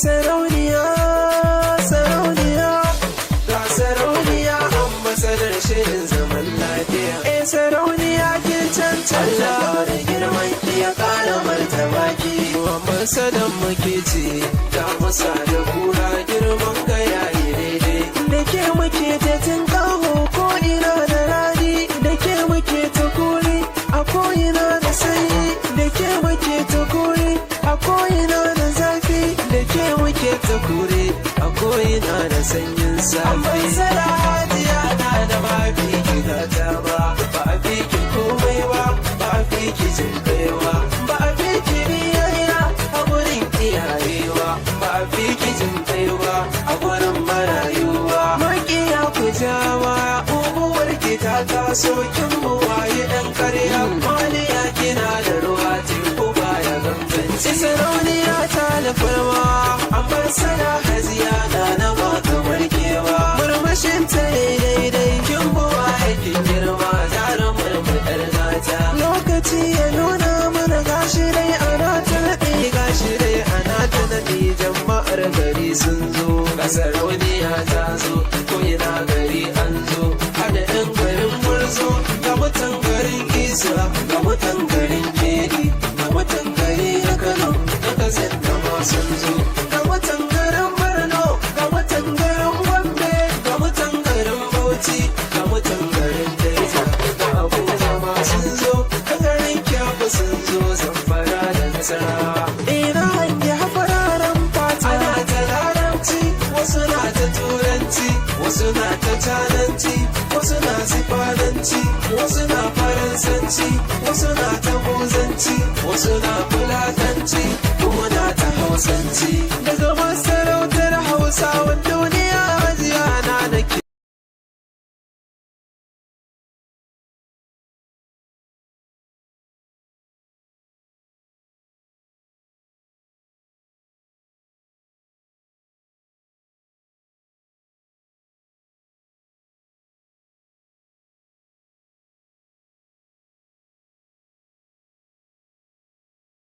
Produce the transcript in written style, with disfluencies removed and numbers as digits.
sarauniya sarauniya ga sarauniya ambasadar shirin zaman lafiya. Sarauniya kin cancanta da girman ki ya kara martaba ki. Ambasadan muke ce ta masa da kura girman ga yayi daidai. Da ke muke ta tinkaho ko ina da rani, da ke muke ta kuri a ko ina da sanyi, da ke muke ta kuri a ko ina da zafi, da ke muke ta kuri a ko ina da sanyin safi. Ambasada Hajiya na da ba fi ki gata ba, ba a fi ki komai ba, ba a fi ki jin kaiwa, ba a fi ki biyayya a gurin iyayewa, ba a fi ki jin kaiwa a gurin marayuwa. Makiya ku jawa uwar ki ta taso kin buwaye ɗan karya, maliya kina da ruwa teku baya ganganci. Sarauniya ta da farma ambasada Hajiya na ba kamar kewa, murmushin ta daidai kin buwaye kin girma jarumar mu ɗar gata. Lokaci ya nuna mana gashi dai ana ta naɗe, gashi dai ana ta naɗe, jama'ar gari sun zo, ga sarauniya ta zo, ko ina gari an zo, hada yan garin Murzo, ga mutan garin Isa, ga mutan garin Kedi, ga mutan gari na Kano, da Katsina da ma sun zo, ga mutan garin Borno, ga mutan garin Gombe, ga mutan garin Bauchi, ga mutan garin Daija, ga Abuja ma sun zo, ga garin Kyafu sun zo, Zamfara da Nasarawa. Ina hange fararen fata ana ta larabci, wasu na ta turanci, wasu na ta cananci, wasu na sifananci, wasu na faransanci, wasu na ta buzanci, wasu na fulatanci, kuma na ta hausanci. Daga masarautar Hausawa